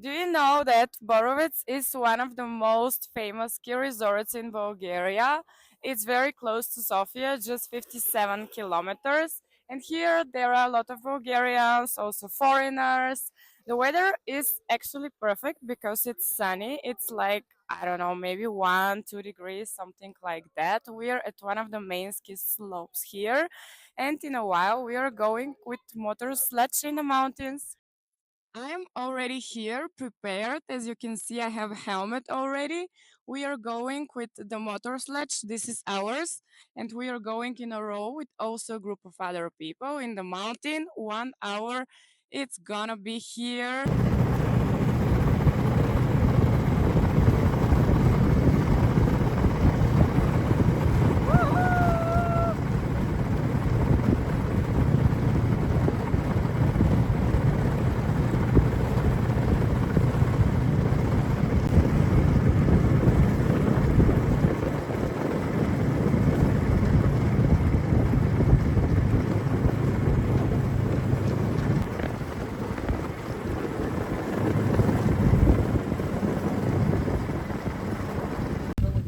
Do you know that Borovets is one of the most famous ski resorts in Bulgaria? It's very close to Sofia, just 57 kilometers. And here there are a lot of Bulgarians, also foreigners. The weather is actually perfect because it's sunny. It's like, I don't know, maybe 1, 2 degrees, something like that. We are at one of the main ski slopes here. And in a while, we are going with motor sledge in the mountains. I'm already here prepared. As you can see, I have a helmet already. We are going with the motor sledge. This is ours. And we are going in a row with also a group of other people in the mountain. 1 hour. It's gonna be here.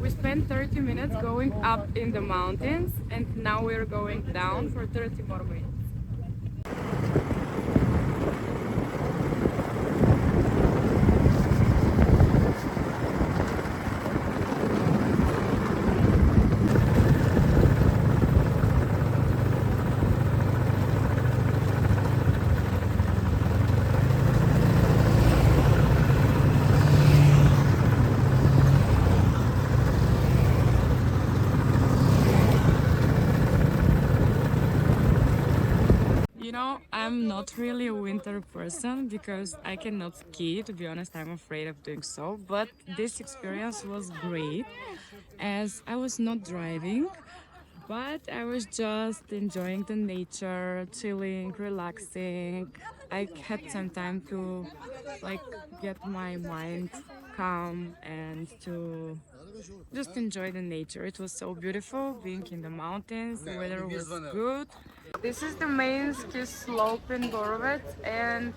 We spent 30 minutes going up in the mountains and now we're going down for 30 more minutes. I'm not really a winter person because I cannot ski. To be honest, I'm afraid of doing so. But this experience was great as I was not driving, but I was just enjoying the nature, chilling, relaxing. I had some time to like get my mind calm and to just enjoy the nature. It was so beautiful being in the mountains. The weather was good. This is the main ski slope in Borovets, and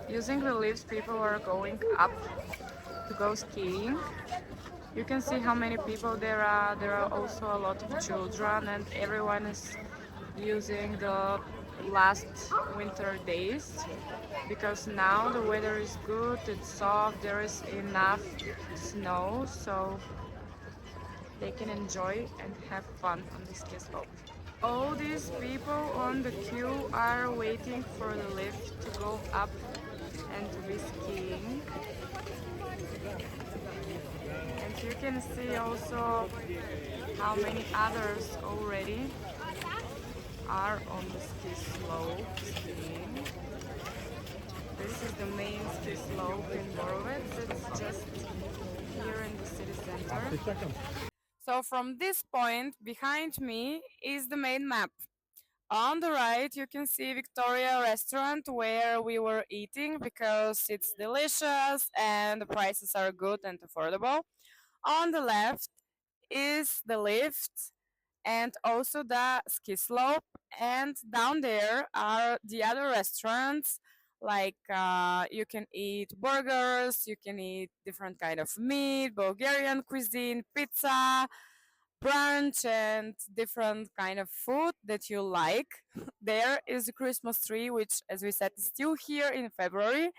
using the lifts, people are going up to go skiing. You can see how many people there are. There are also a lot of children, and everyone is using the last winter days because now the weather is good, it's soft, there is enough snow, so they can enjoy and have fun on the ski slope. All these people on the queue are waiting for the lift to go up and to be skiing. And you can see also how many others already are on the ski slope skiing. This is the main ski slope in Borovets. It's just here in the city center. So from this point behind me is the main map. On the right, you can see Victoria restaurant where we were eating because it's delicious and the prices are good and affordable. On the left is the lift and also the ski slope. And down there are the other restaurants. Like you can eat burgers, you can eat different kind of meat, Bulgarian cuisine, pizza, brunch and different kind of food that you like. There is a Christmas tree, which, as we said, is still here in February.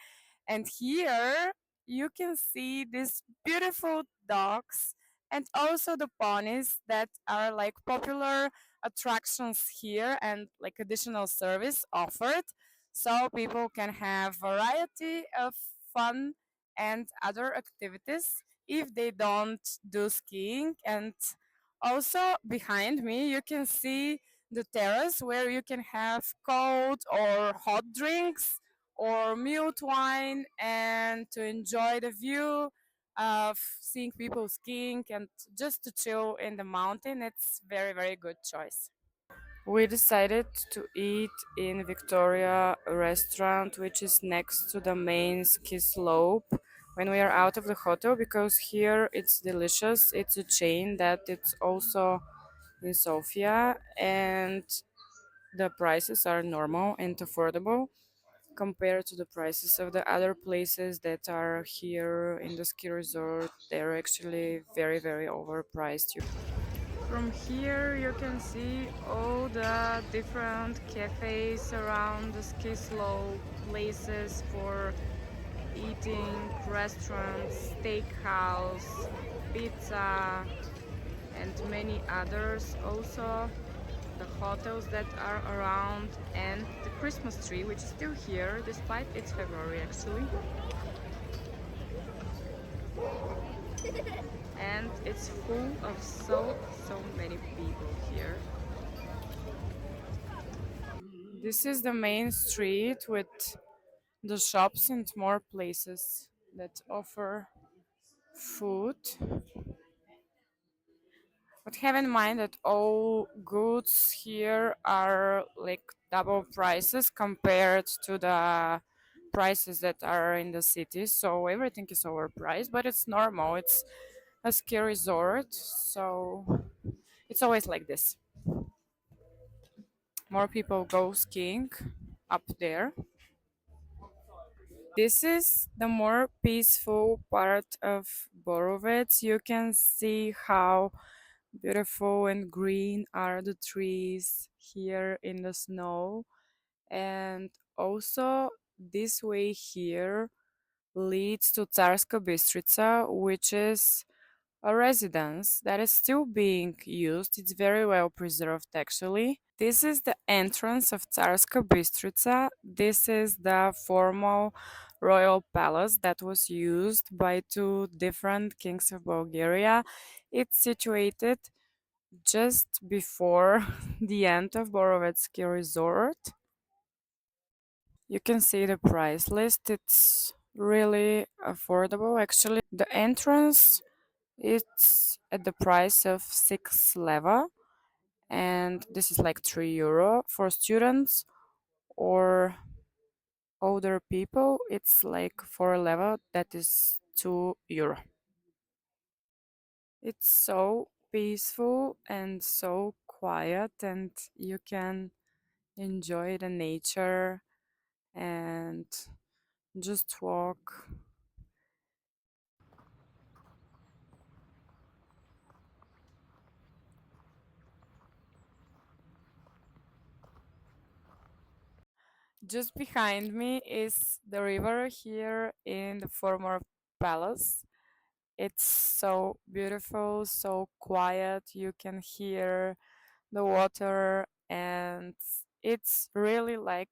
And here you can see these beautiful dogs and also the ponies that are like popular attractions here and like additional service offered. So people can have variety of fun and other activities if they don't do skiing. And also behind me you can see the terrace where you can have cold or hot drinks or mute wine and to enjoy the view of seeing people skiing and just to chill in the mountain. It's very, very good choice. We decided to eat in Victoria restaurant, which is next to the main ski slope when we are out of the hotel because here it's delicious. It's a chain that it's also in Sofia and the prices are normal and affordable. compared to the prices of the other places that are here in the ski resort. They're actually very, very overpriced. From here you can see all the different cafes around the ski slope, places for eating, restaurants, steakhouse, pizza, and many others. Also the hotels that are around, and the Christmas tree, which is still here despite it's February actually. And it's full of so many people here. This is the main street with the shops and more places that offer food. But have in mind that all goods here are like double prices compared to the prices that are in the city. So everything is overpriced, but it's normal. It's a ski resort, so it's always like this. More people go skiing up there. This is the more peaceful part of Borovets. You can see how beautiful and green are the trees here in the snow. And also, this way here leads to Tsarska Bystrica, which is a residence that is still being used. It's very well preserved actually. This is the entrance of Tsarska Bystrica. This is the formal royal palace that was used by two different kings of Bulgaria. It's situated just before the end of Borovetsky Resort. You can see the price list. It's really affordable actually. The entrance, it's at the price of 6 leva, and this is like €3 for students or older people. It's like 4 leva, that is €2. It's so peaceful and so quiet, and you can enjoy the nature and just walk. Just behind me is the river here in the former palace. It's so beautiful, so quiet. You can hear the water, and it's really like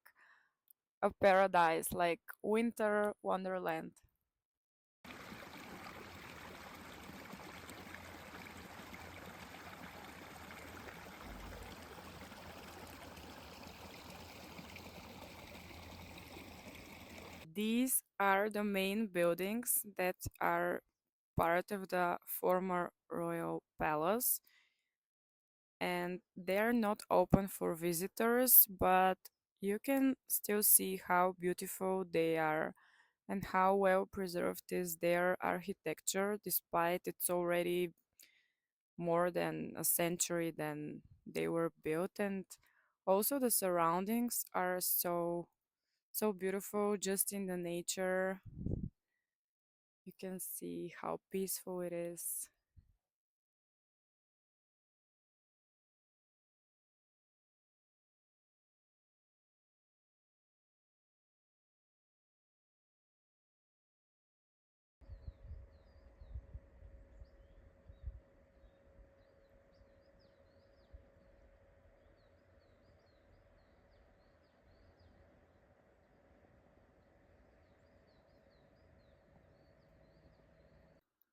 a paradise, like winter wonderland. These are the main buildings that are part of the former royal palace, and they're not open for visitors, but you can still see how beautiful they are and how well preserved is their architecture, despite it's already more than a century than they were built. And also the surroundings are so beautiful just in the nature. You can see how peaceful it is.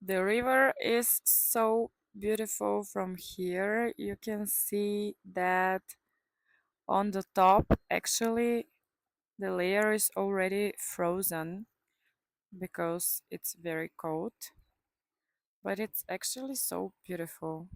The river is so beautiful from here. You can see that on the top, actually, the layer is already frozen because it's very cold, but it's actually so beautiful.